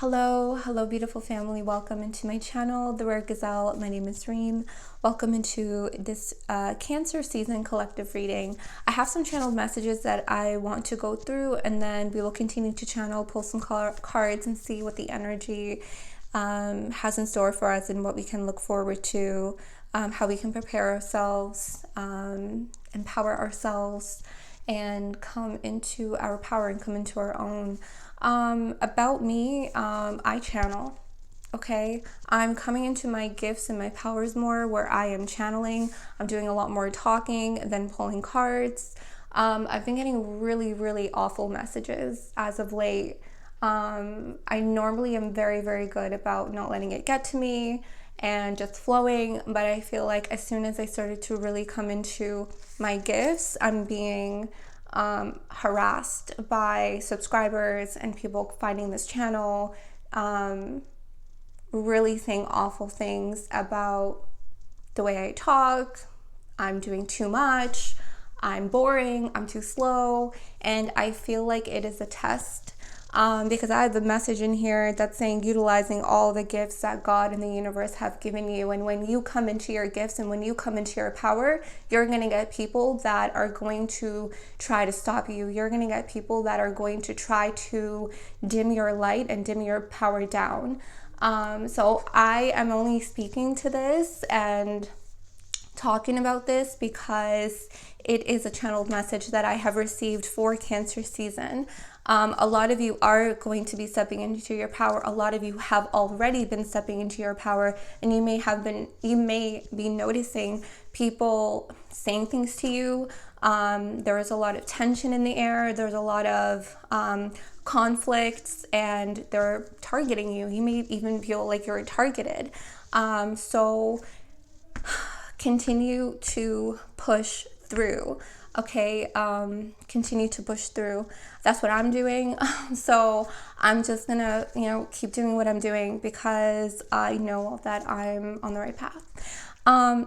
Hello, beautiful family. Welcome into my channel, The Rare Gazelle. My name is Reem. Welcome into this Cancer season collective reading. I have some channeled messages that I want to go through, and then we will continue to pull some cards and see what the energy has in store for us and what we can look forward to, how we can prepare ourselves, empower ourselves, and come into our power and come into our own. About me, I channel, okay? I'm coming into my gifts and my powers more, where I am channeling. I'm doing a lot more talking than pulling cards. I've been getting really awful messages as of late. I normally am very good about not letting it get to me and just flowing, but I feel like as soon as I started to really come into my gifts, I'm being harassed by subscribers and people finding this channel, really saying awful things about the way I talk. I'm doing too much, I'm boring, I'm too slow, and I feel like it is a test. Because I have a message in here that's saying utilizing all the gifts that God and the universe have given you. And when you come into your gifts and when you come into your power, you're going to get people that are going to try to stop you. You're going to get people that are going to try to dim your light and dim your power down. So I am only speaking to this and talking about this because it is a channeled message that I have received for Cancer season. A lot of you are going to be stepping into your power. A lot of you have already been stepping into your power, and you may be noticing people saying things to you. There is a lot of tension in the air. There's a lot of conflicts, and they're targeting you. You may even feel like you're targeted. So continue to push through. Okay, continue to push through. That's what I'm doing. So I'm just gonna, keep doing what I'm doing because I know that I'm on the right path.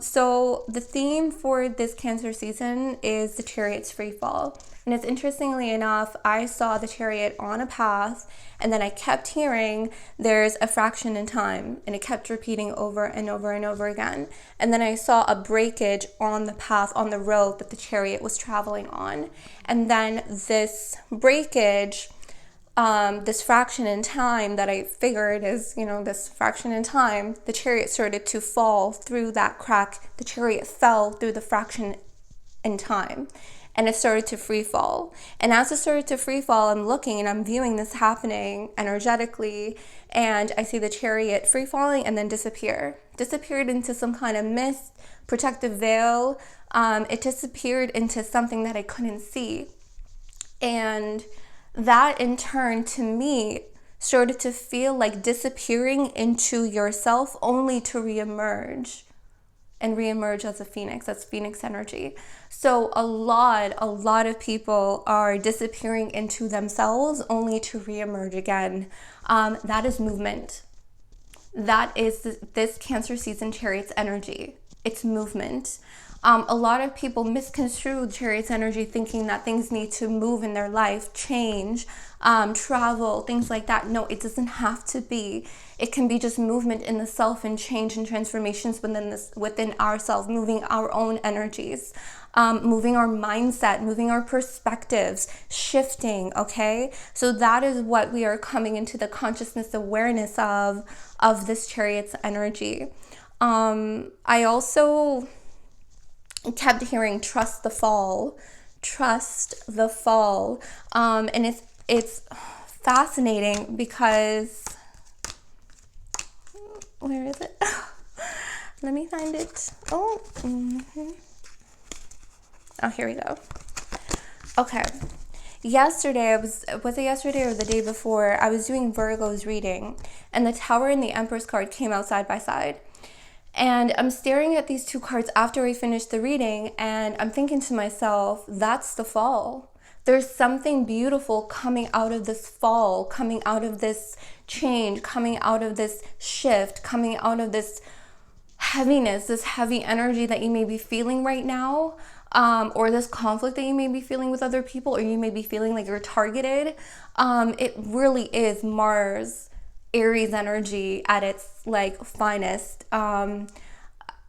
So the theme for this Cancer season is the Chariot's free fall. And it's interestingly enough, I saw the Chariot on a path, and then I kept hearing there's a fraction in time, and it kept repeating over and over and over again. And then I saw a breakage on the path, on the road that the Chariot was traveling on. And then this breakage, this fraction in time that I figured is, this fraction in time, the Chariot started to fall through that crack. The Chariot fell through the fraction in time, and it started to free fall. And as it started to free fall, I'm looking and I'm viewing this happening energetically, and I see the Chariot free falling and then disappeared into some kind of mist, protective veil. It disappeared into something that I couldn't see. And that in turn to me started to feel like disappearing into yourself only to reemerge as a phoenix. That's phoenix energy. So a lot of people are disappearing into themselves only to reemerge again. That is movement. That is this Cancer season Chariot's energy. It's movement. A lot of people misconstrue Chariot's energy thinking that things need to move in their life, change, travel, things like that. No, it doesn't have to be. It can be just movement in the self and change and transformations within ourselves, moving our own energies, moving our mindset, moving our perspectives, shifting, okay? So that is what we are coming into the consciousness awareness of this Chariot's energy. I also kept hearing trust the fall, and it's fascinating because where is it? Let me find it. Oh, here we go. Okay, yesterday was it yesterday or the day before, I was doing Virgo's reading, and the Tower and the Empress card came out side by side. And I'm staring at these two cards after I finished the reading, and I'm thinking to myself, that's the fall. There's something beautiful coming out of this fall, coming out of this change, coming out of this shift, coming out of this heaviness, this heavy energy that you may be feeling right now, or this conflict that you may be feeling with other people, or you may be feeling like you're targeted. It really is Mars Aries energy at its like finest.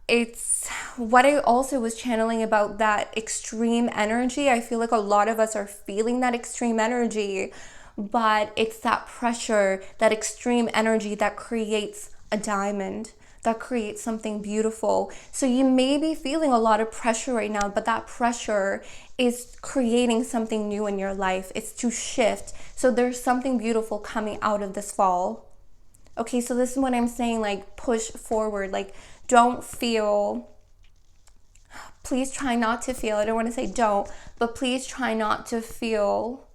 It's what I also was channeling about that extreme energy. I feel like a lot of us are feeling that extreme energy, but it's that pressure, that extreme energy that creates a diamond, that creates something beautiful. So you may be feeling a lot of pressure right now, but that pressure is creating something new in your life. It's to shift. So there's something beautiful coming out of this fall. Okay, so this is what I'm saying, like push forward, like don't feel, please try not to feel, I don't want to say don't, but please try not to feel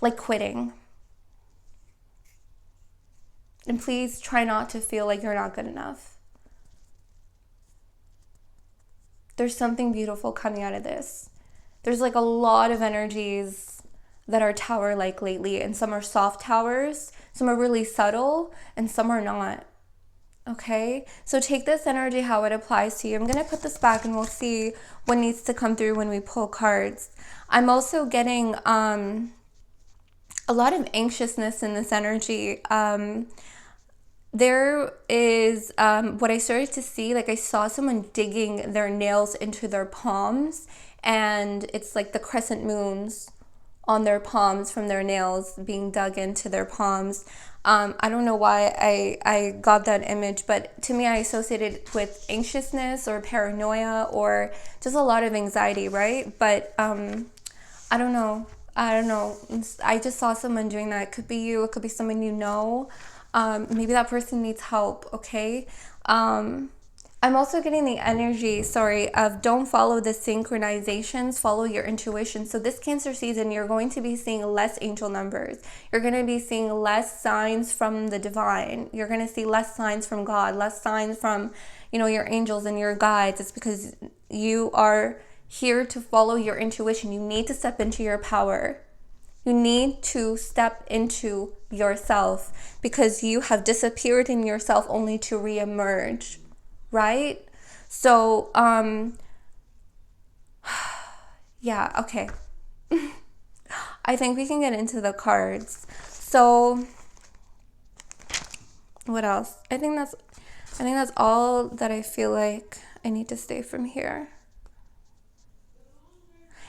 like quitting. And please try not to feel like you're not good enough. There's something beautiful coming out of this. There's like a lot of energies that are tower-like lately, and some are soft towers, some are really subtle, and some are not. Okay, so take this energy how it applies to you. I'm going to put this back and we'll see what needs to come through when we pull cards. I'm also getting a lot of anxiousness in this energy. There is what I started to see, like I saw someone digging their nails into their palms, and it's like the crescent moons on their palms from their nails being dug into their palms. I don't know why I got that image, but to me I associated it with anxiousness or paranoia or just a lot of anxiety, right? But I don't know. I just saw someone doing that. It could be you. It could be someone you know. Maybe that person needs help, okay? I'm also getting the energy, of don't follow the synchronizations, follow your intuition. So this Cancer season, you're going to be seeing less angel numbers. You're going to be seeing less signs from the divine. You're going to see less signs from God, less signs from, your angels and your guides. It's because you are here to follow your intuition. You need to step into your power. You need to step into yourself because you have disappeared in yourself only to reemerge. Right? So, yeah, okay. I think we can get into the cards. So, what else? I think that's all that I feel like I need to stay from here.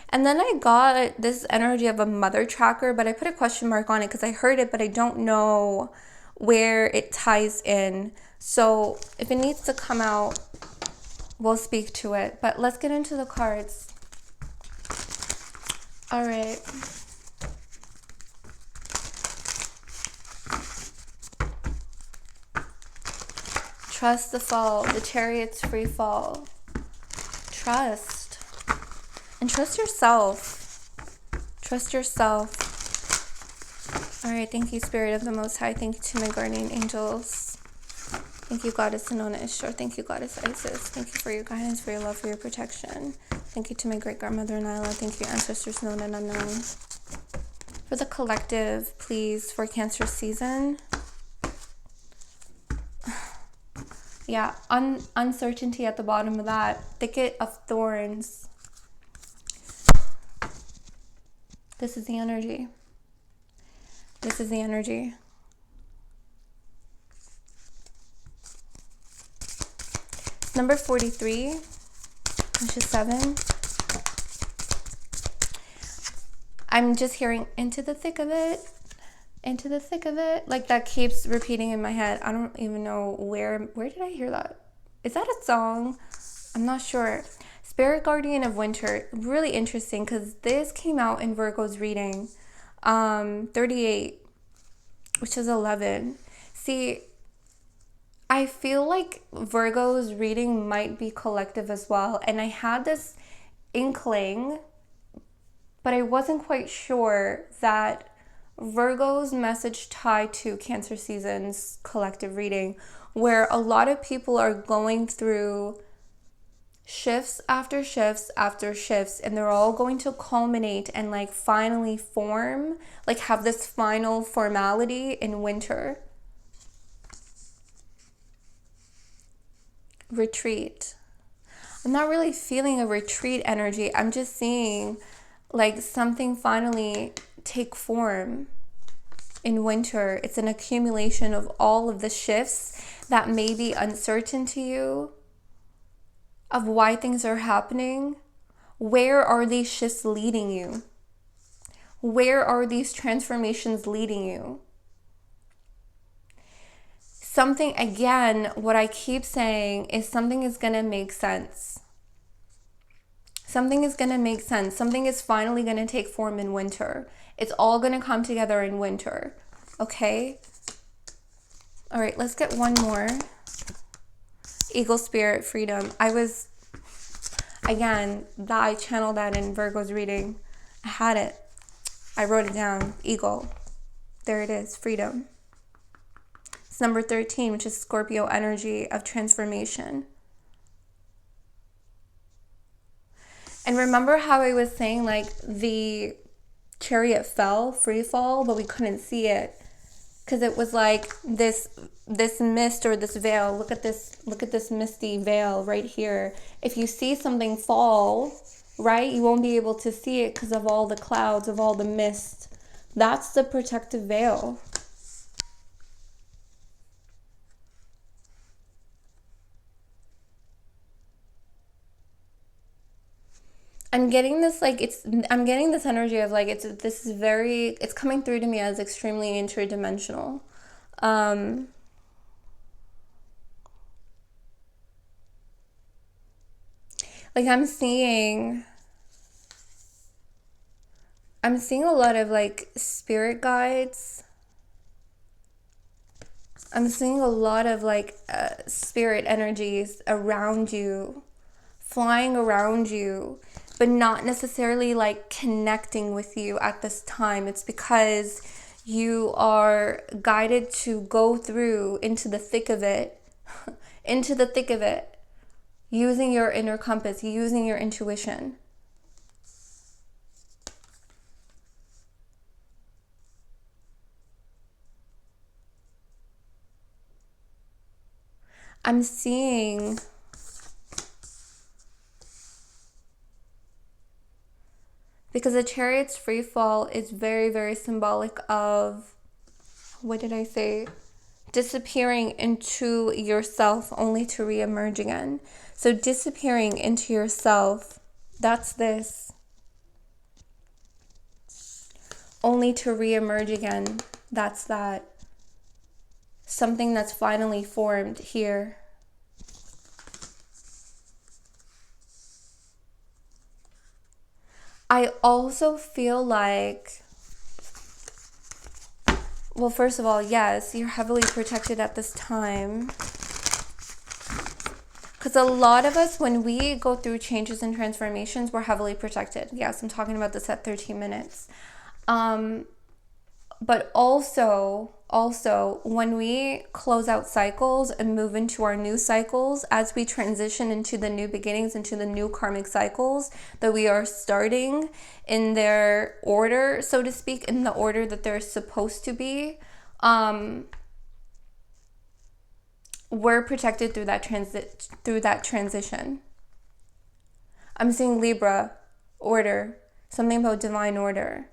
And then I got this energy of a mother tracker, but I put a question mark on it because I heard it, but I don't know where it ties in. So if it needs to come out, we'll speak to it. But let's get into the cards. All right. Trust the fall. The Chariot's free fall. Trust. And trust yourself. Trust yourself. All right. Thank you, Spirit of the Most High. Thank you to my guardian angels. Thank you, Goddess Inanna Ishtar. Thank you, Goddess Isis. Thank you for your guidance, for your love, for your protection. Thank you to my great-grandmother Nyla. Thank you, ancestors known and unknown. For the collective, please, for Cancer season. Yeah, uncertainty at the bottom of that. Thicket of thorns. This is the energy. This is the energy. Number 43, which is 7. I'm just hearing into the thick of it, into the thick of it. Like that keeps repeating in my head. I don't even know where did I hear that? Is that a song? I'm not sure. Spirit Guardian of Winter, really interesting because this came out in Virgo's reading, 38, which is 11. See, I feel like Virgo's reading might be collective as well. And I had this inkling, but I wasn't quite sure that Virgo's message tied to Cancer season's collective reading, where a lot of people are going through shifts after shifts after shifts, and they're all going to culminate and like finally form, like have this final formality in winter. Retreat. I'm not really feeling a retreat energy. I'm just seeing like something finally take form. in winter. It's an accumulation of all of the shifts that may be uncertain to you, of why things are happening. Where are these shifts leading you? Where are these transformations leading you? Something, again, what I keep saying is something is going to make sense. Something is going to make sense. Something is finally going to take form in winter. It's all going to come together in winter. Okay? All right, let's get one more. Eagle Spirit, Freedom. I channeled that in Virgo's reading. I had it. I wrote it down. Eagle. There it is. Freedom. It's number 13, which is Scorpio energy of transformation. And remember how I was saying, like, the chariot fell, free fall, but we couldn't see it because it was like this mist or this veil. Look at this misty veil right here. If you see something fall, right, you won't be able to see it because of all the clouds, of all the mist. That's the protective veil. I'm getting this energy of like it's coming through to me as extremely interdimensional. Like I'm seeing a lot of like spirit guides. I'm seeing a lot of like spirit energies around you, flying around you, but not necessarily like connecting with you at this time. It's because you are guided to go through into the thick of it, using your inner compass, using your intuition. I'm seeing because the chariot's free fall is very, very symbolic of, what did I say? Disappearing into yourself only to reemerge again. So disappearing into yourself, that's this. Only to reemerge again, that's that. Something that's finally formed here. I also feel like, well, first of all, yes, you're heavily protected at this time. Because a lot of us, when we go through changes and transformations, we're heavily protected. Yes, I'm talking about this at 13 minutes. But also, when we close out cycles and move into our new cycles, as we transition into the new beginnings, into the new karmic cycles that we are starting in their order, so to speak, in the order that they're supposed to be, we're protected through that transition. I'm seeing Libra, order, something about divine order.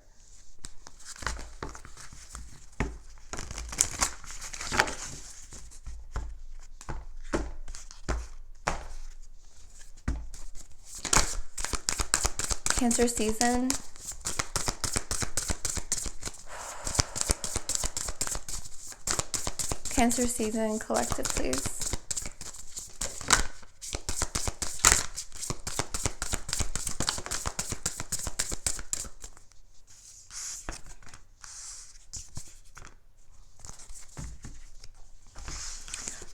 Cancer season. Cancer season, collective, please.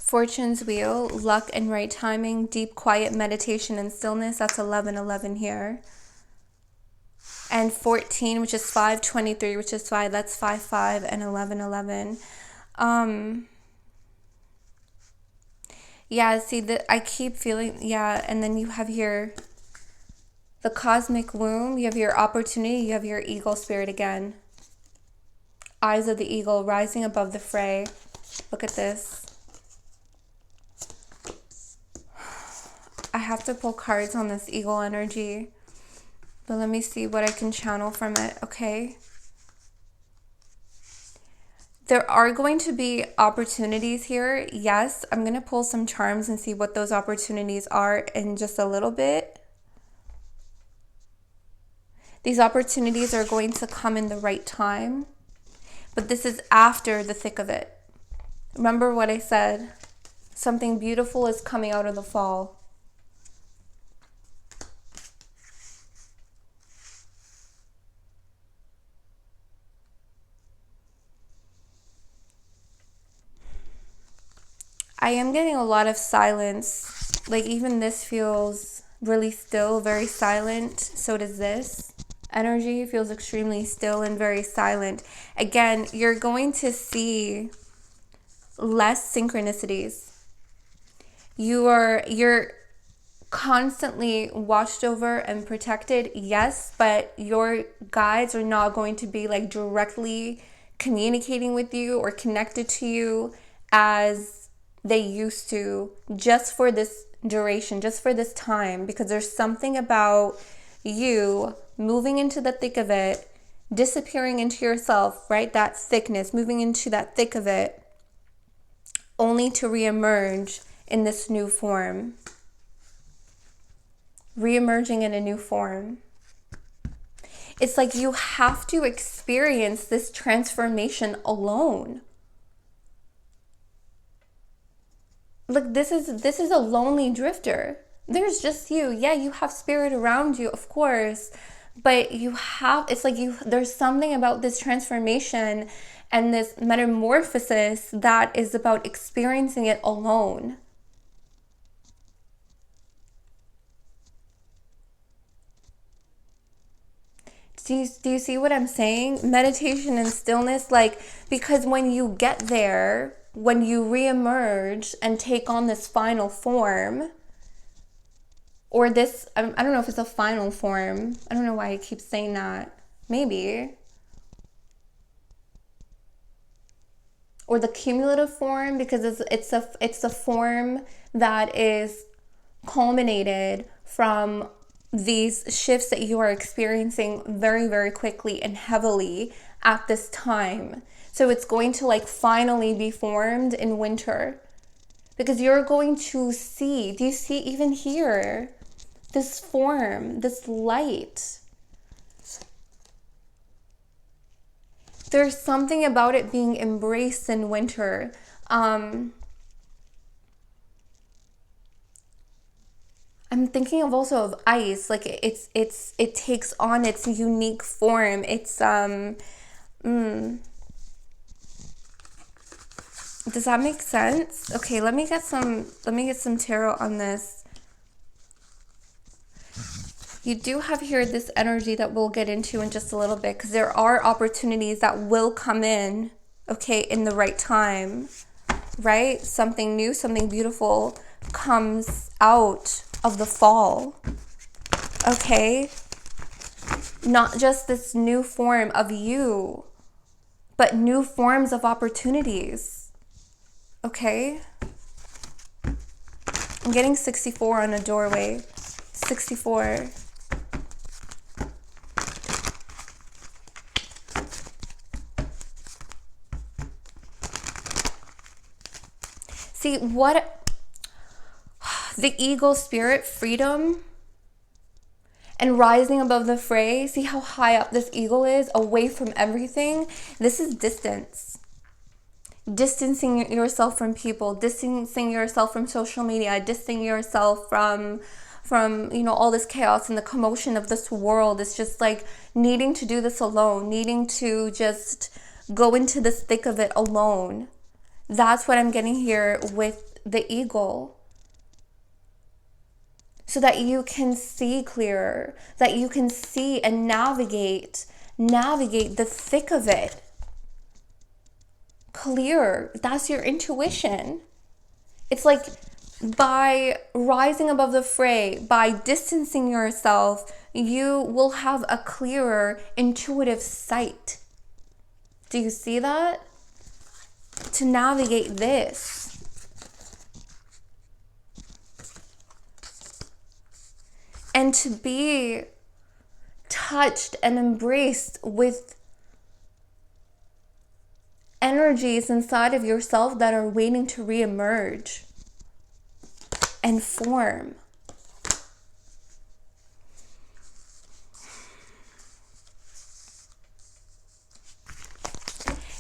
Fortune's wheel, luck and right timing, deep quiet meditation and stillness. That's 11:11 here. And 14, which is 5:23, which is 5. That's 5:5 and 11:11. Yeah, see that I keep feeling, yeah, and then you have here the cosmic womb, you have your opportunity, you have your eagle spirit again. Eyes of the eagle rising above the fray. Look at this. I have to pull cards on this eagle energy, but let me see what I can channel from it, okay? There are going to be opportunities here. Yes, I'm going to pull some charms and see what those opportunities are in just a little bit. These opportunities are going to come in the right time, but this is after the thick of it. Remember what I said? Something beautiful is coming out of the fall. I am getting a lot of silence. Like even this feels really still, very silent. So does this. Energy feels extremely still and very silent. Again, you're going to see less synchronicities. You're constantly watched over and protected, yes, but your guides are not going to be like directly communicating with you or connected to you as they used to, just for this duration, just for this time, because there's something about you moving into the thick of it, disappearing into yourself, right? That thickness, moving into that thick of it, only to reemerge in this new form. Reemerging in a new form. It's like you have to experience this transformation alone. Look, this is a lonely drifter. There's just you. Yeah, you have spirit around you, of course, but it's like there's something about this transformation and this metamorphosis that is about experiencing it alone. Do you see what I'm saying? Meditation and stillness, like, because when you get there, when you reemerge and take on this final form, or this, I don't know if it's a final form. I don't know why I keep saying that. Maybe. Or the cumulative form, because it's a form that is culminated from these shifts that you are experiencing very, very quickly and heavily at this time. So it's going to like finally be formed in winter, because you're going to see, do you see even here, this form, this light? There's something about it being embraced in winter. I'm thinking of also of ice, like it takes on its unique form. It's does that make sense? Okay, let me get some tarot on this. You do have here this energy that we'll get into in just a little bit, because there are opportunities that will come in, okay, in the right time, right? Something new, something beautiful comes out of the fall, okay? Not just this new form of you, but new forms of opportunities, okay? I'm getting 64 on a doorway. 64. See, what the eagle spirit, freedom and rising above the fray. See how high up this eagle is, away from everything? This is distance. Distancing yourself from people, distancing yourself from social media, distancing yourself from all this chaos and the commotion of this world. It's just like needing to do this alone, needing to just go into the thick of it alone. That's what I'm getting here with the eagle. So that you can see clearer, that you can see and navigate the thick of it clearer. That's your intuition. It's like by rising above the fray, by distancing yourself, you will have a clearer intuitive sight. Do you see that? To navigate this. And to be touched and embraced with energies inside of yourself that are waiting to reemerge and form.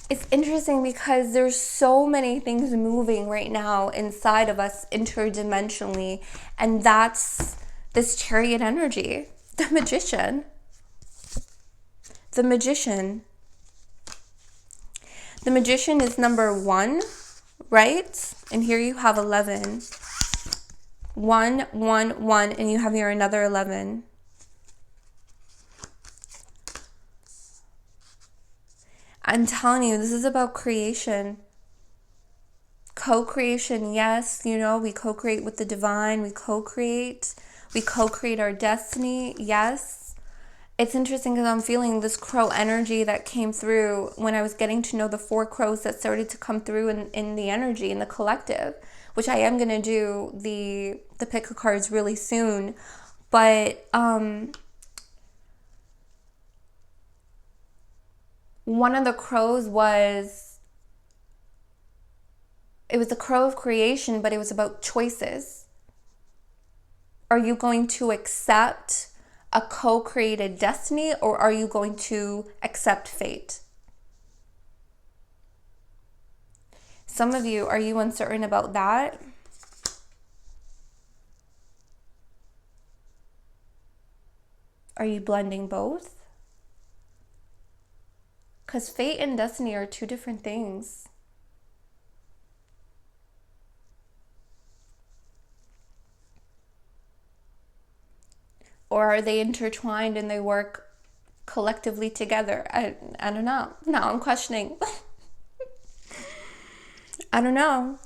It's interesting because there's so many things moving right now inside of us interdimensionally, and that's this chariot energy, the magician. The magician. The magician is number 1, right? And here you have 11. 1, 1, 1, and you have here another 11. I'm telling you, this is about creation. Co-creation, yes, you know, we co-create with the divine, we co-create our destiny, yes. It's interesting because I'm feeling this crow energy that came through when I was getting to know the 4 crows that started to come through in the energy, in the collective, which I am going to do the pick of cards really soon. But one of the crows was the crow of creation, but it was about choices. Are you going to accept a co-created destiny, or are you going to accept fate? Some of you, are you uncertain about that? Are you blending both? Because fate and destiny are 2 different things. Or are they intertwined and they work collectively together? I don't know. Now I'm questioning. I don't know.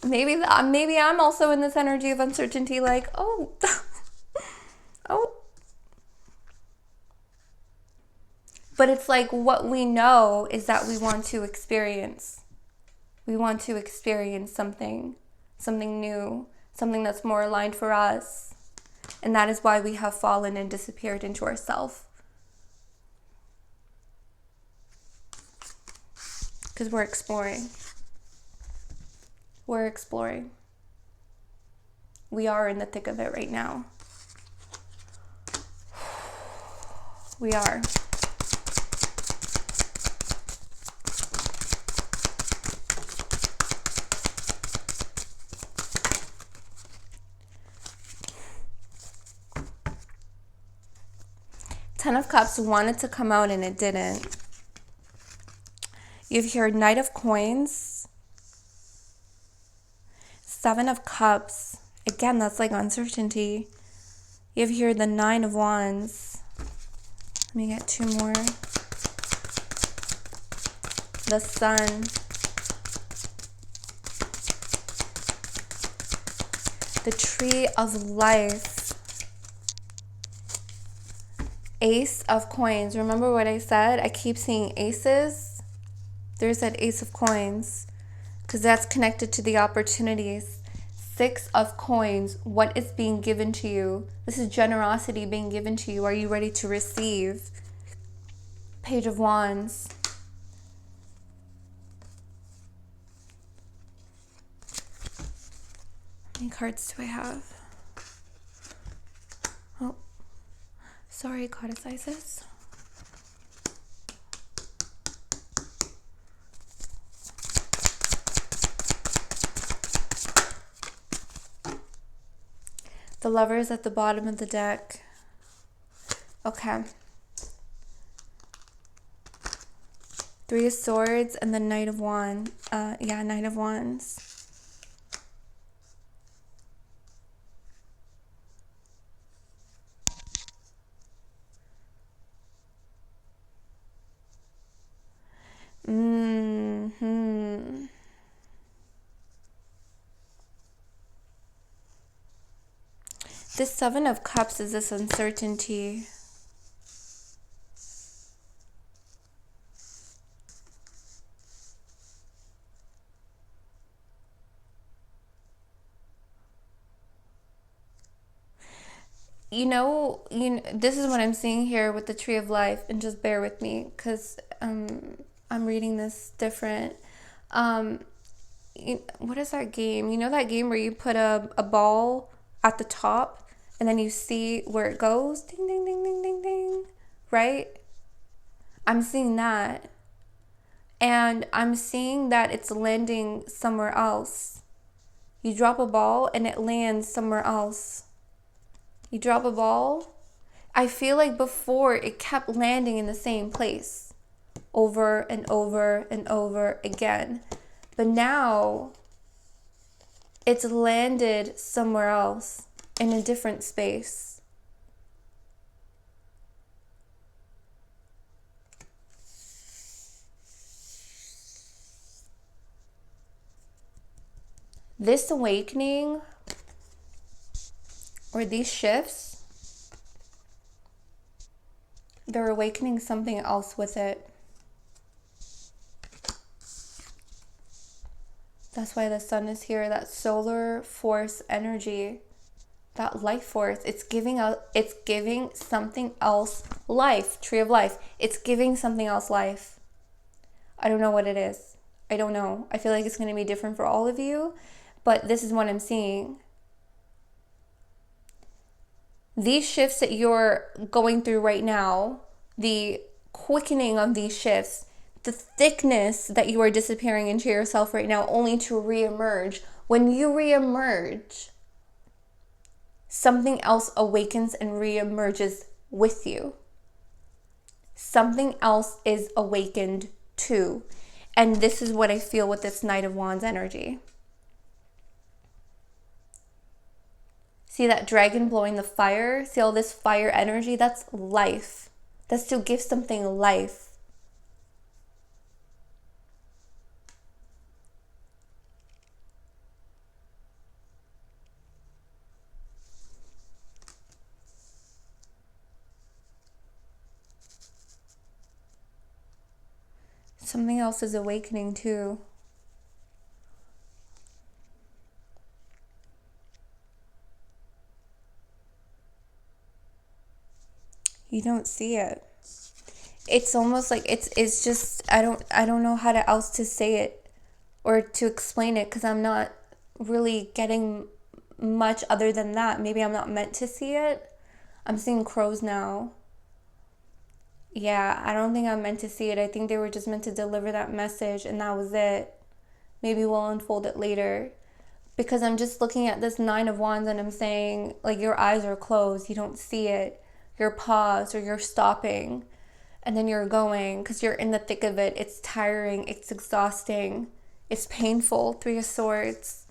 Maybe I'm also in this energy of uncertainty, like, oh. But it's like what we know is that we want to experience. We want to experience something new, something that's more aligned for us. And that is why we have fallen and disappeared into ourselves. Because we're exploring. We're exploring. We are in the thick of it right now. We are. Ten of Cups wanted to come out and it didn't. You've here Knight of Coins. 7 of Cups. Again, that's like uncertainty. You have here the 9 of Wands. Let me get 2 more. The Sun. The Tree of Life. Ace of Coins. Remember what I said? I keep seeing aces. There's that Ace of Coins because that's connected to the opportunities. 6 of Coins. What is being given to you? This is generosity being given to you. Are you ready to receive? Page of Wands. How many cards do I have? Oh. Sorry, Goddess Isis. The Lover's at the bottom of the deck. Okay. 3 of Swords and the Knight of Wands. Knight of Wands. This 7 of Cups is this uncertainty. You know, this is what I'm seeing here with the Tree of Life, and just bear with me because I'm reading this different. What is that game? You know that game where you put a ball at the top and then you see where it goes? Ding, ding, ding, ding, ding, ding. Right? I'm seeing that. And I'm seeing that it's landing somewhere else. You drop a ball and it lands somewhere else. You drop a ball. I feel like before it kept landing in the same place over and over and over again. But now it's landed somewhere else in a different space. This awakening or these shifts, they're awakening something else with it. That's why the sun is here, that solar force energy, that life force. It's giving something else life, tree of life. It's giving something else life. I don't know what it is. I don't know. I feel like it's going to be different for all of you, but this is what I'm seeing. These shifts that you're going through right now, the quickening of these shifts, the thickness that you are disappearing into yourself right now only to reemerge. When you reemerge, something else awakens and reemerges with you. Something else is awakened too. And this is what I feel with this Knight of Wands energy. See that dragon blowing the fire? See all this fire energy? That's life. That's to give something life. Something else is awakening too. You don't see it. It's almost like it's just I don't know how else to say it or to explain it, because I'm not really getting much other than that. Maybe I'm not meant to see it. I'm seeing crows now. Yeah, I don't think I'm meant to see it. I think they were just meant to deliver that message and that was it. Maybe we'll unfold it later. Because I'm just looking at this Nine of Wands and I'm saying, like, your eyes are closed. You don't see it. You're paused or you're stopping. And then you're going because you're in the thick of it. It's tiring. It's exhausting. It's painful. Three of Swords.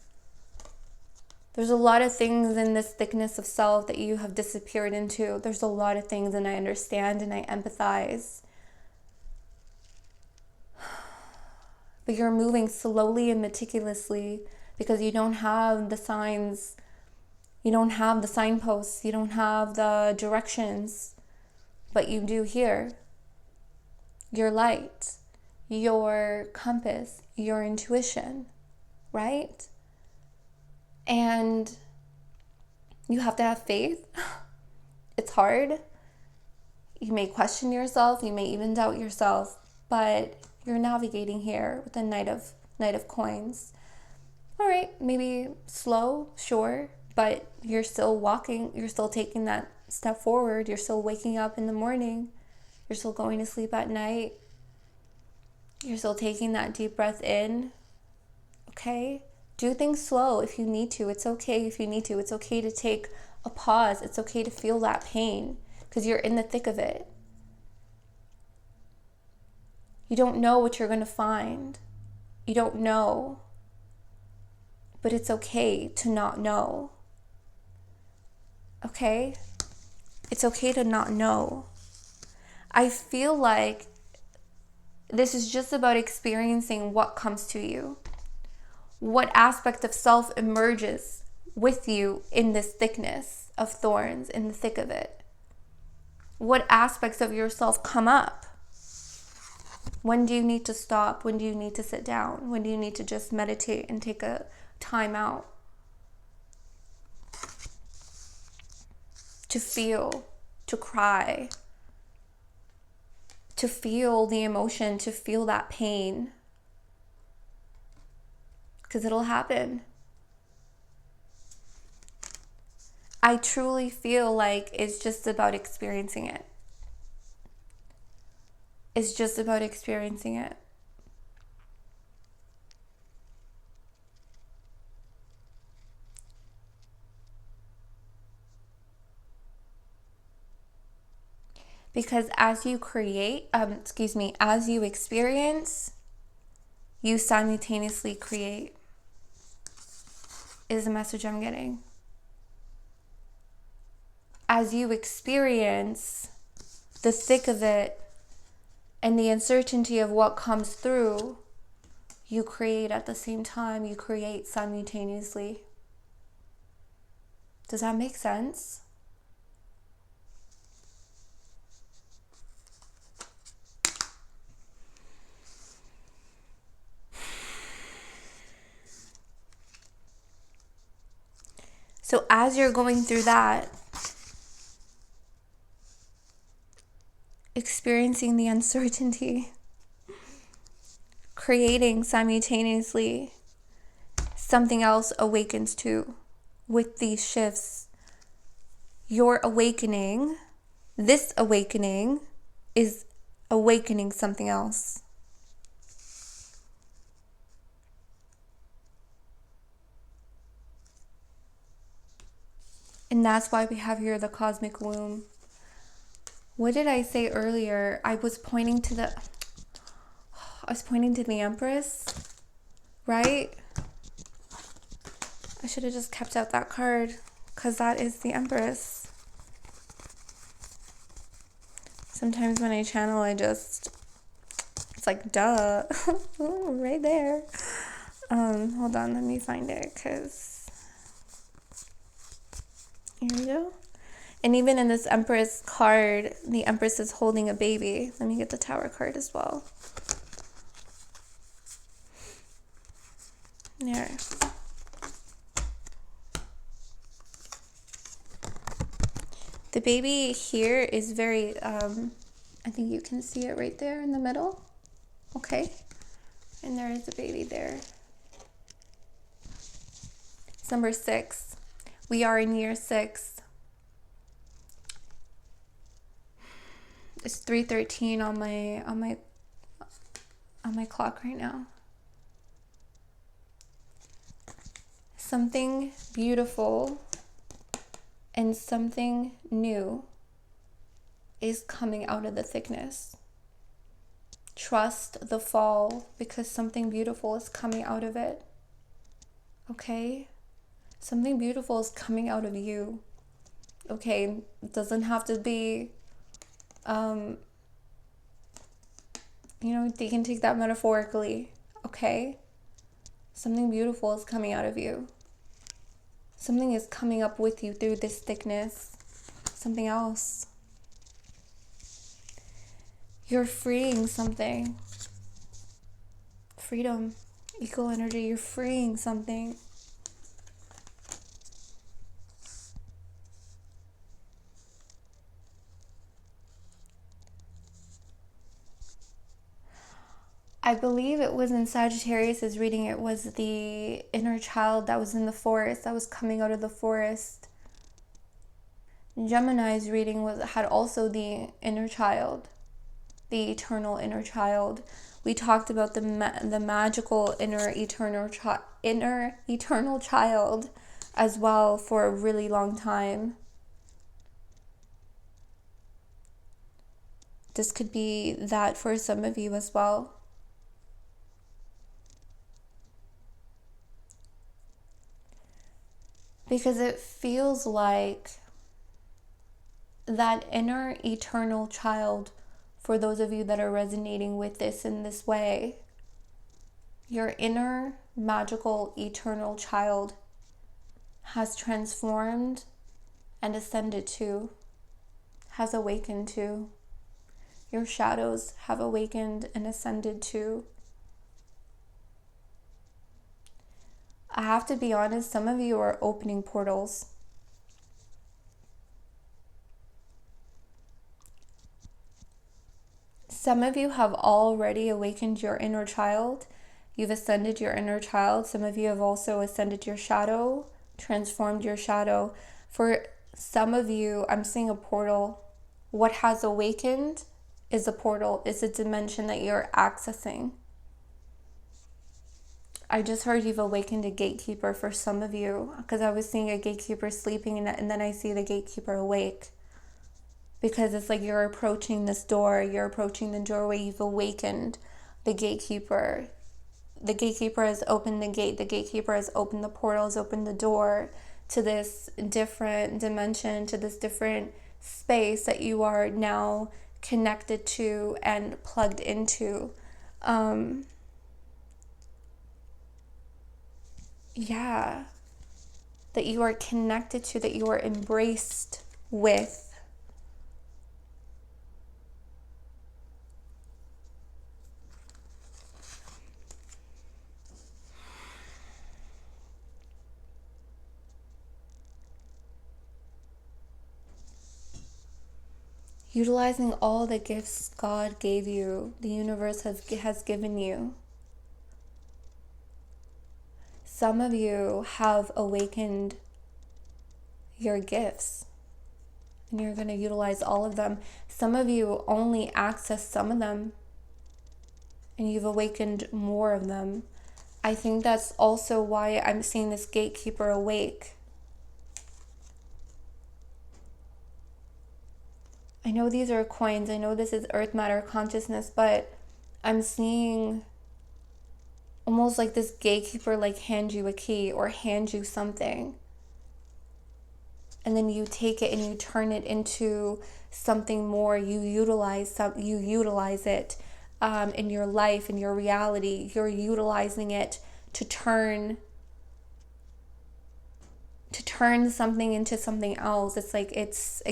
There's a lot of things in this thickness of self that you have disappeared into. There's a lot of things, and I understand and I empathize. But you're moving slowly and meticulously because you don't have the signs. You don't have the signposts. You don't have the directions. But you do here. Your light, your compass, your intuition, right? And you have to have faith. It's hard. You may question yourself. You may even doubt yourself. But you're navigating here with the Knight of Coins. All right, maybe slow, sure. But you're still walking. You're still taking that step forward. You're still waking up in the morning. You're still going to sleep at night. You're still taking that deep breath in. Okay? Do things slow if you need to. It's okay if you need to. It's okay to take a pause. It's okay to feel that pain because you're in the thick of it. You don't know what you're going to find. You don't know. But it's okay to not know. Okay? It's okay to not know. I feel like this is just about experiencing what comes to you. What aspect of self emerges with you in this thickness of thorns, in the thick of it? What aspects of yourself come up? When do you need to stop? When do you need to sit down? When do you need to just meditate and take a time out? To feel, to cry, to feel the emotion, to feel that pain. because it'll happen. I truly feel like it's just about experiencing it. It's just about experiencing it. Because as you as you experience, you simultaneously create, is the message I'm getting. As you experience the thick of it and the uncertainty of what comes through, you create at the same time, you create simultaneously. Does that make sense? So as you're going through that, experiencing the uncertainty, creating simultaneously, something else awakens too. With these shifts, your awakening, this awakening is awakening something else. And that's why we have here the cosmic womb. What did I say earlier? I was pointing to the Empress, right? I should have just kept out that card, because that is the Empress. Sometimes when I channel, it's like, duh, right there. Hold on, let me find it, because here we go. And even in this Empress card, the Empress is holding a baby. Let me get the Tower card as well. There. The baby here is very, I think you can see it right there in the middle. Okay. And there is a baby there. It's number 6. We are in year 6. It's 3:13 on my clock right now. Something beautiful and something new is coming out of the thickness. Trust the fall, because something beautiful is coming out of it. Okay? Something beautiful is coming out of you. Okay? It doesn't have to be, you can take that metaphorically. Okay? Something beautiful is coming out of you. Something is coming up with you through this thickness. Something else. You're freeing something. Freedom. Equal energy. You're freeing something. I believe it was in Sagittarius' reading, it was the inner child that was in the forest, that was coming out of the forest. Gemini's reading had also the inner child, the eternal inner child. We talked about the magical inner eternal child as well for a really long time. This could be that for some of you as well. Because it feels like that inner eternal child, for those of you that are resonating with this in this way, your inner magical eternal child has transformed and ascended to, has awakened to. Your shadows have awakened and ascended to. I have to be honest, some of you are opening portals. Some of you have already awakened your inner child. You've ascended your inner child. Some of you have also ascended your shadow, transformed your shadow. For some of you, I'm seeing a portal. What has awakened is a portal, is a dimension that you're accessing. I just heard you've awakened a gatekeeper for some of you, because I was seeing a gatekeeper sleeping and then I see the gatekeeper awake. Because it's like you're approaching this door, you're approaching the doorway, you've awakened the gatekeeper. The gatekeeper has opened the gate, the gatekeeper has opened the portal, has opened the door to this different dimension, to this different space that you are now connected to and plugged into. That you are connected to, that you are embraced with. Utilizing all the gifts God gave you, the universe has given you. Some of you have awakened your gifts and you're going to utilize all of them. Some of you only access some of them and you've awakened more of them. I think that's also why I'm seeing this gatekeeper awake. I know these are coins. I know this is earth matter consciousness, but I'm seeing almost like this gatekeeper like hand you a key or hand you something. And then you take it and you turn it into something more. You utilize it in your life, in your reality. You're utilizing it to turn something into something else. It's like, it's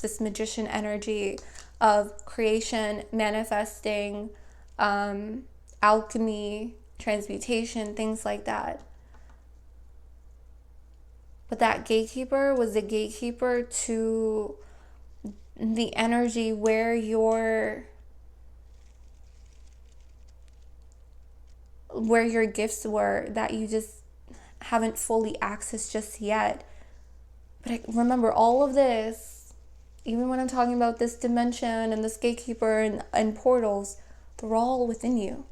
this magician energy of creation, manifesting, alchemy, transmutation, things like that. But that gatekeeper was the gatekeeper to the energy where your gifts were, that you just haven't fully accessed just yet. But remember, all of this, even when I'm talking about this dimension and this gatekeeper and portals, they're all within you.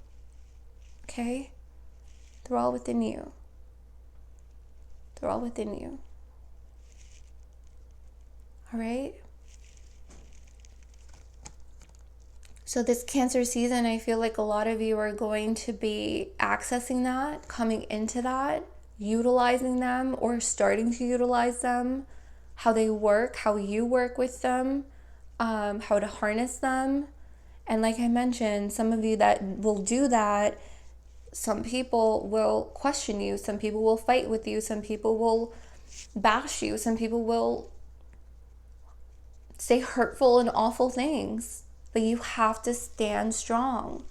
Okay? They're all within you. They're all within you. All right? So this Cancer season, I feel like a lot of you are going to be accessing that, coming into that, utilizing them or starting to utilize them, how they work, how you work with them, how to harness them. And like I mentioned, some of you that will do that, some people will question you, some people will fight with you, some people will bash you, some people will say hurtful and awful things, but you have to stand strong.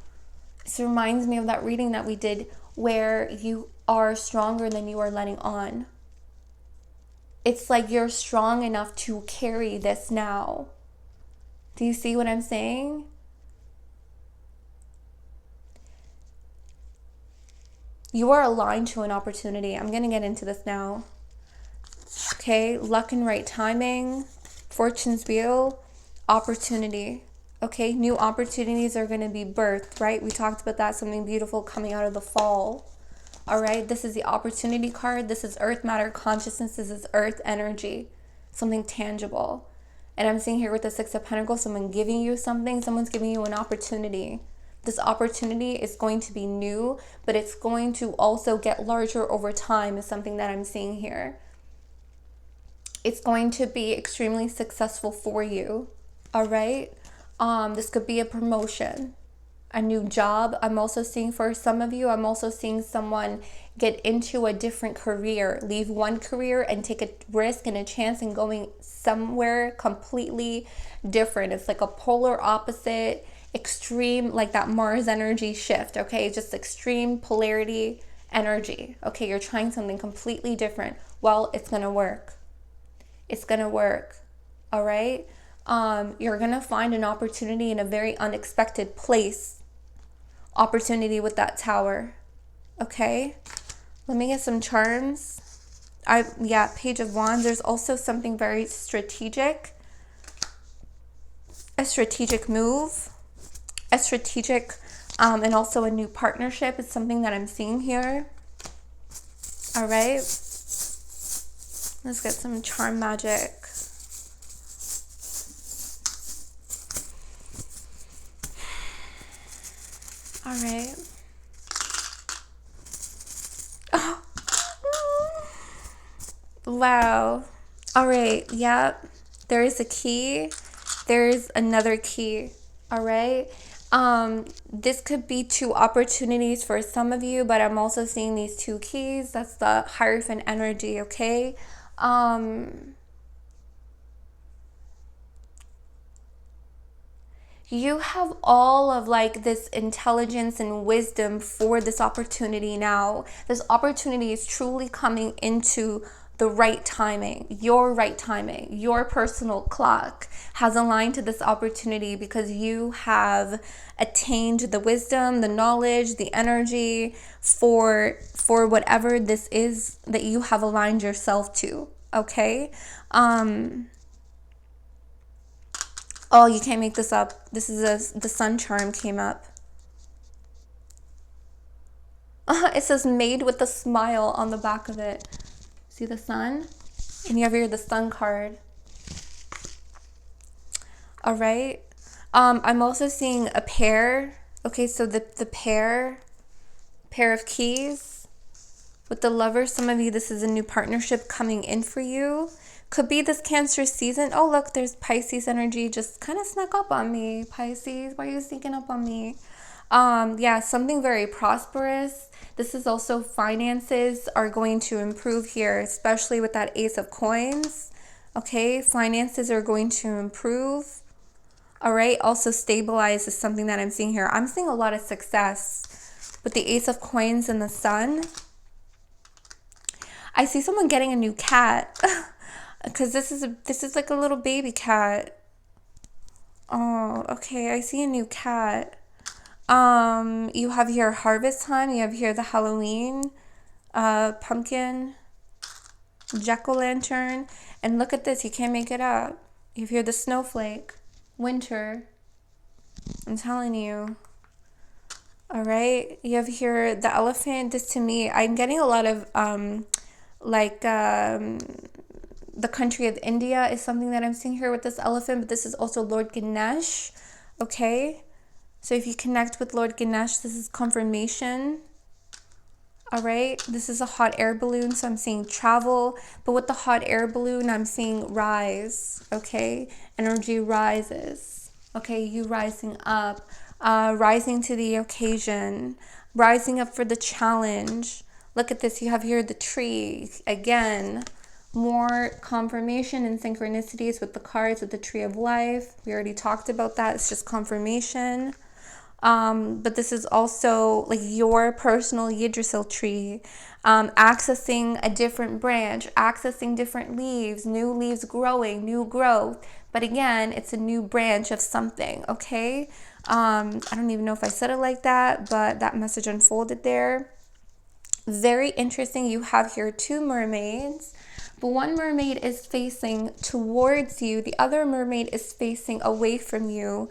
This reminds me of that reading that we did where you are stronger than you are letting on. It's like you're strong enough to carry this now. Do you see what I'm saying? You are aligned to an opportunity. I'm going to get into this now. Okay, luck and right timing, fortune's wheel, opportunity. Okay, new opportunities are going to be birthed, right? We talked about that, something beautiful coming out of the fall. All right, this is the opportunity card. This is earth matter consciousness. This is earth energy, something tangible. And I'm seeing here with the Six of Pentacles, someone giving you something. Someone's giving you an opportunity. This opportunity is going to be new, but it's going to also get larger over time is something that I'm seeing here. It's going to be extremely successful for you. All right. This could be a promotion, a new job. I'm also seeing for some of you, I'm also seeing someone get into a different career, leave one career and take a risk and a chance in going somewhere completely different. It's like a polar opposite, extreme, like that Mars energy shift. Okay, just extreme polarity energy. Okay, you're trying something completely different. Well, it's gonna work. It's gonna work. All right. You're gonna find an opportunity in a very unexpected place. Opportunity with that Tower. Okay, let me get some charms. Page of Wands. There's also something very strategic, a strategic move, a strategic, and also a new partnership is something that I'm seeing here. All right, let's get some charm magic. All right. Oh. Wow. All right. Yep. There is a key. There is another key. All right. This could be two opportunities for some of you, but I'm also seeing these two keys. That's the Hierophant energy. Okay. You have all of like this intelligence and wisdom for this opportunity now. This opportunity is truly coming into the right timing. Your personal clock has aligned to this opportunity because you have attained the wisdom, the knowledge, the energy for whatever this is that you have aligned yourself to. Okay. Oh, you can't make this up. This is the sun charm came up. It says made with a smile on the back of it. See the sun? And you have here the sun card. All right. I'm also seeing a pair. Okay, so the pair of keys with the lover. Some of you, this is a new partnership coming in for you. Could be this Cancer season. Oh, look, there's Pisces energy just kind of snuck up on me. Pisces, why are you sneaking up on me? Something very prosperous. This is also finances are going to improve here, especially with that Ace of Coins. Okay, finances are going to improve. All right, also stabilize is something that I'm seeing here. I'm seeing a lot of success with the Ace of Coins and the Sun. I see someone getting a new cat. Because this is like a little baby cat. Oh, okay. I see a new cat. You have here harvest time. You have here the Halloween, pumpkin, jack-o'-lantern, and look at this. You can't make it up. You have here the snowflake, winter. I'm telling you. All right. You have here the elephant. This to me, I'm getting a lot of the country of India is something that I'm seeing here with this elephant, but this is also Lord Ganesh. Okay, so if you connect with Lord Ganesh, this is confirmation. All right, this is a hot air balloon, so I'm seeing travel, but with the hot air balloon, I'm seeing rise. Okay, energy rises. Okay, you rising up, rising to the occasion, rising up for the challenge. Look at this, you have here the tree again. More confirmation and synchronicities with the cards with the Tree of Life. We already talked about that. It's just confirmation. But this is also like your personal Yggdrasil tree, accessing a different branch, accessing different leaves, new leaves growing, new growth. But again, it's a new branch of something, okay? I don't even know if I said it like that, but that message unfolded there. Very interesting. You have here two mermaids. But one mermaid is facing towards you. The other mermaid is facing away from you,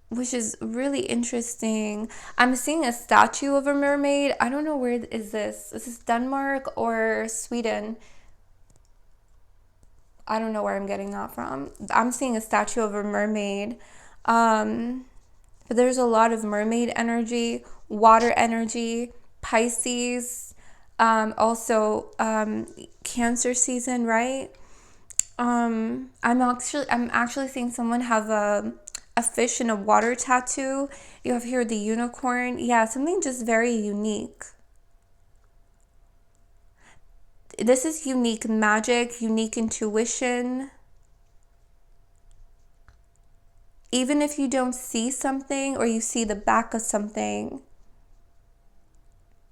which is really interesting. I'm seeing a statue of a mermaid. I don't know where is this. Is this Denmark or Sweden? I don't know where I'm getting that from. I'm seeing a statue of a mermaid. But there's a lot of mermaid energy, water energy, Pisces. Also Cancer season, right? I'm actually seeing someone have a fish in a water tattoo. You have here the unicorn. Yeah, something just very unique. This is unique magic, unique intuition. Even if you don't see something or you see the back of something,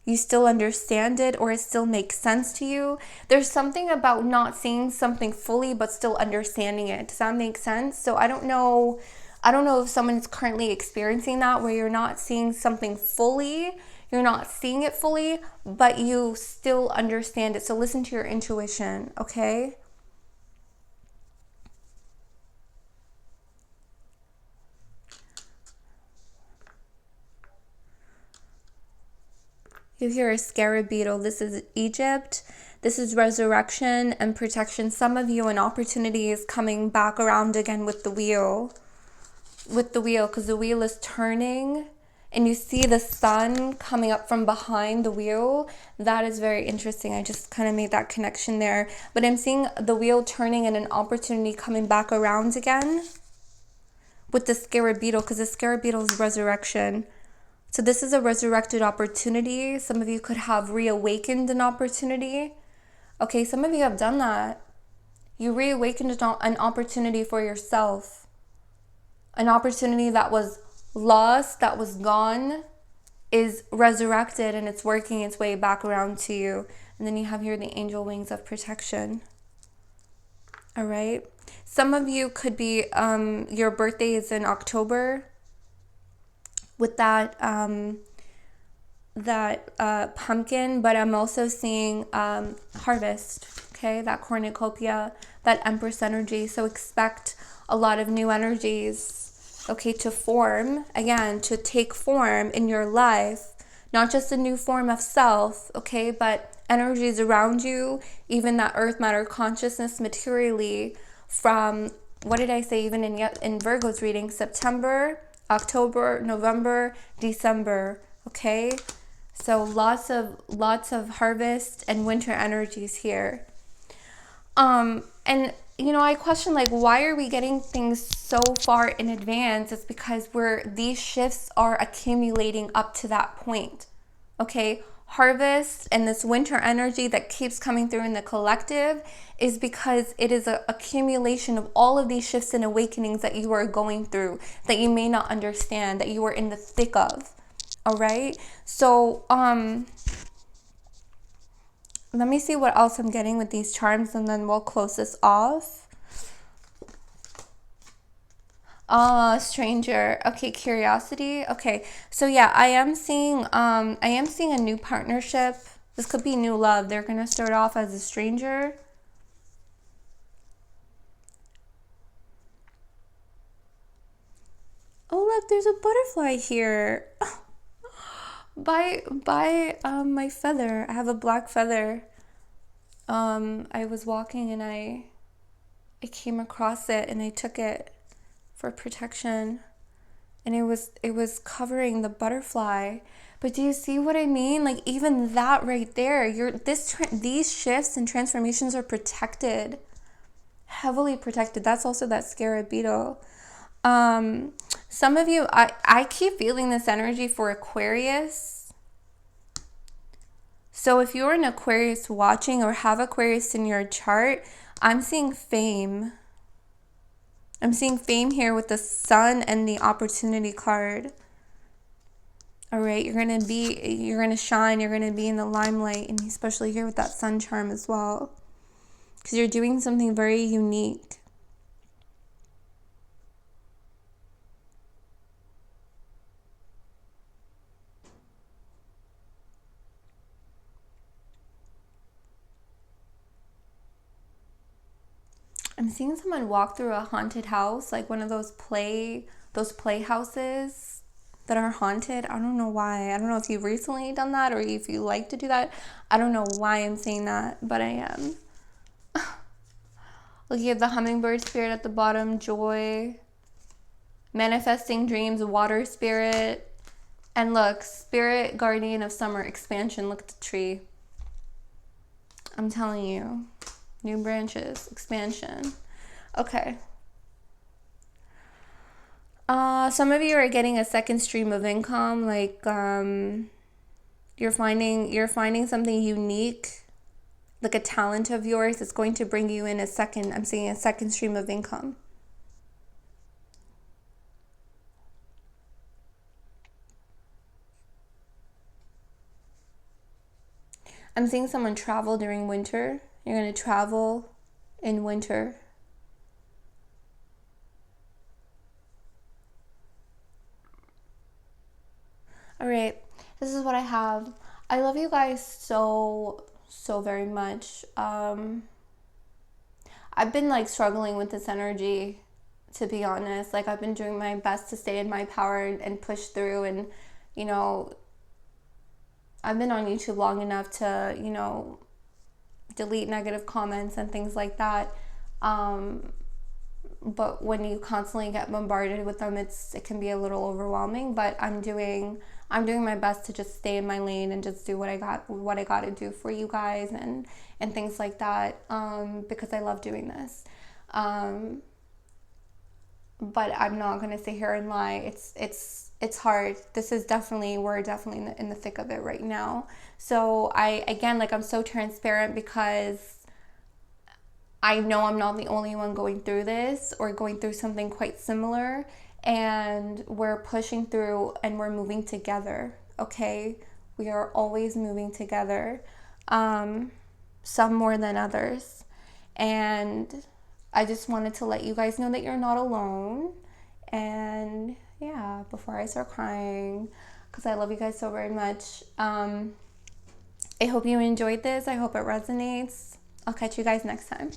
you still understand it or it still makes sense to you. There's something about not seeing something fully but still understanding it. Does that make sense? So I don't know if someone is currently experiencing that where you're not seeing something fully, You're not seeing it fully, but you still understand it. So listen to your intuition, okay? You hear a scarab beetle. This is Egypt. This is resurrection and protection. Some of you, an opportunity is coming back around again with the wheel. With the wheel, because the wheel is turning and you see the sun coming up from behind the wheel. That is very interesting. I just kind of made that connection there. But I'm seeing the wheel turning and an opportunity coming back around again with the scarab beetle, because the scarab beetle is resurrection. So this is a resurrected opportunity. Some of you could have reawakened an opportunity. Okay, some of you have done that. You reawakened an opportunity for yourself. An opportunity that was lost, that was gone, is resurrected and it's working its way back around to you. And then you have here the angel wings of protection. All right. Some of you could be, your birthday is in October. With that pumpkin, but I'm also seeing harvest, okay, that cornucopia, that empress energy. So expect a lot of new energies, okay, to form again, to take form in your life, not just a new form of self, okay, but energies around you, even that earth matter consciousness materially from, what did I say, even in Virgo's reading, September, October, November, December, okay? So lots of harvest and winter energies here. And you know, I question, like, why are we getting things so far in advance? It's because these shifts are accumulating up to that point. Okay? Harvest and this winter energy that keeps coming through in the collective is because it is an accumulation of all of these shifts and awakenings that you are going through, that you may not understand, that you are in the thick of. All right? So, let me see what else I'm getting with these charms, and then we'll close this off. Stranger. Okay, curiosity. Okay, so yeah, I am seeing a new partnership. This could be new love. They're gonna start off as a stranger. Oh look, there's a butterfly here. by my feather. I have a black feather. I was walking and I came across it and I took it for protection, and it was covering the butterfly. But do you see what I mean? Like, even that right there, these shifts and transformations are protected, heavily protected. That's also that scarab beetle. Some of you, I keep feeling this energy for Aquarius. So if you're an Aquarius watching or have Aquarius in your chart, I'm seeing fame. I'm seeing fame here with the sun and the opportunity card. All right, you're going to shine, you're going to be in the limelight, and especially here with that sun charm as well, because you're doing something very unique. I'm seeing someone walk through a haunted house, like one of those playhouses that are haunted. I don't know why. I don't know if you've recently done that or if you like to do that. I don't know why I'm saying that, but I am. Look, you have the hummingbird spirit at the bottom, joy, manifesting dreams, water spirit, and look, spirit guardian of summer, expansion. Look at the tree. I'm telling you. New branches, expansion. Okay. Some of you are getting a second stream of income, like you're finding something unique, like a talent of yours that's going to bring you in I'm seeing a second stream of income. I'm seeing someone travel during winter. You're going to travel in winter. All right. this is what I have. I love you guys so, so very much. I've been like struggling with this energy, to be honest. Like, I've been doing my best to stay in my power and push through. And, you know, I've been on YouTube long enough to, you know, delete negative comments and things like that. But when you constantly get bombarded with them, it can be a little overwhelming. But I'm doing my best to just stay in my lane and just do what I got to do for you guys and things like that, because I love doing this. But I'm not gonna sit here and lie. It's hard. We're definitely in the thick of it right now. So I'm so transparent because I know I'm not the only one going through this or going through something quite similar, and we're pushing through and we're moving together, okay? We are always moving together, some more than others. And I just wanted to let you guys know that you're not alone. And yeah, before I start crying, because I love you guys so very much, I hope you enjoyed this. I hope it resonates. I'll catch you guys next time.